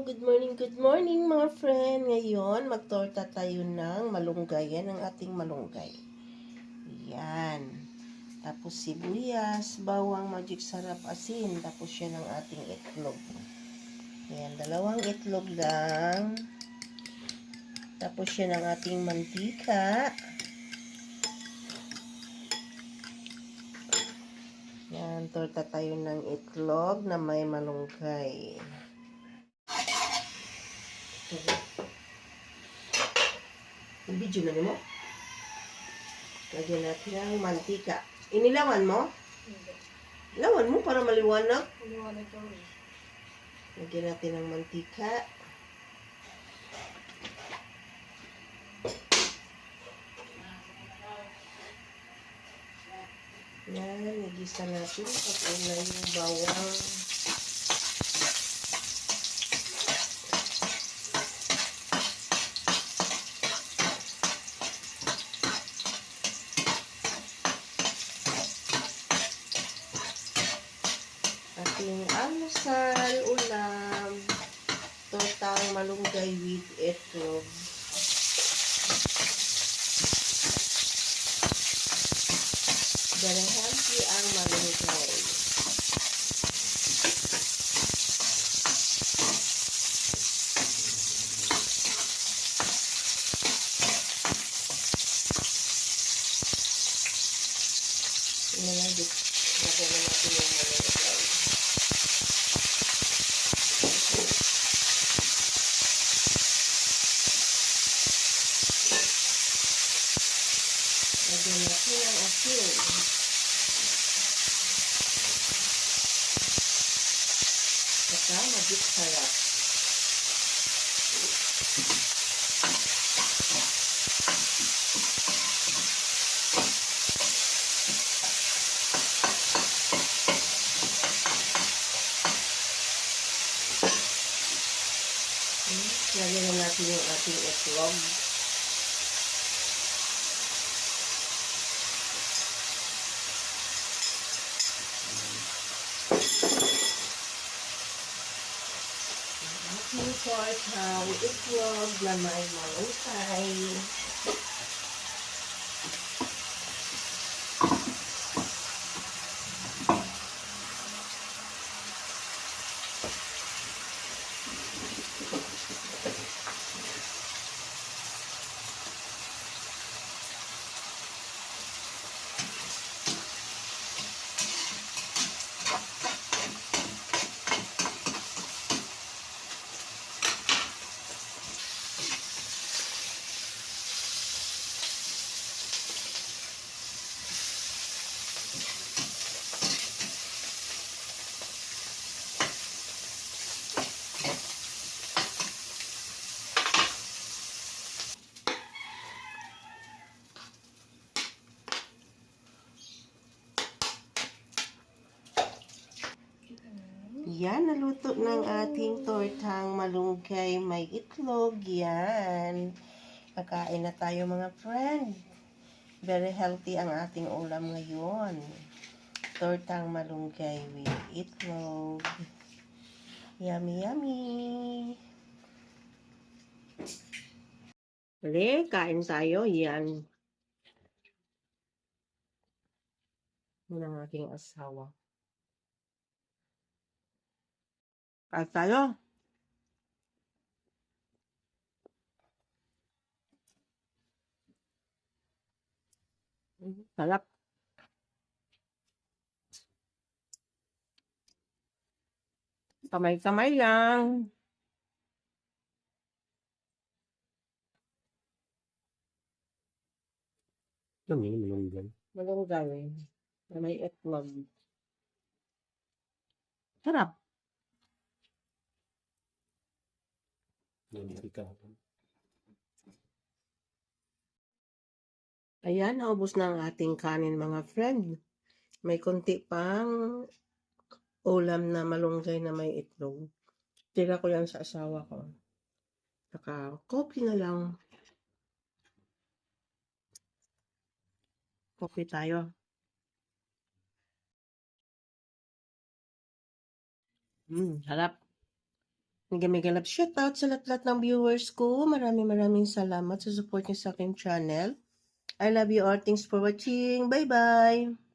good morning mga friend. Ngayon, magtorta tayo ng malunggay. Yan ang ating malunggay. Yan. Tapos sibuyas, bawang, magic sarap, asin. Tapos yan ang ating itlog. Yan, 2 itlog lang. Tapos yan ang ating mantika. Yan, torta tayo ng itlog na may malunggay. Video na mo. Lagyan natin ng mantika. Inilawan mo? Hindi. Lawan mo para maliwanag. Maliwanag ko rin. Lagyan natin ng mantika. Yan, nagisa natin. Pag na yung bawang. Ating almusal, ulam, tortang malunggay with itlog. Very healthy ang malunggay. Lagyan na natin yung malunggay. Lagyan natin ang asin. Saka magic sarap. Lagyan na natin yung ating itlog. Ating tortang itlog na may malunggay. Yan, naluto ng ating tortang malunggay. May itlog. Yan. Kakain na tayo mga friend. Very healthy ang ating ulam ngayon. Tortang malunggay with itlog. Yummy, yummy. Re, kain tayo. Yan. Yan ang aking asawa. Kain tayo. Sarap. Kamay-kamay lang. Ano yun, malunggay? Malunggay. Na may itlog. Sarap. Mantika. Ayan, naubos na ang ating kanin mga friend. May konti pang ulam na malunggay na may itlog. Tira ko yan sa asawa ko. Saka, coffee na lang. Coffee tayo. Sarap. Mega love shoutout sa lahat ng viewers ko. Maraming salamat sa support niyo sa aking channel. I love you all. Thanks for watching. Bye-bye!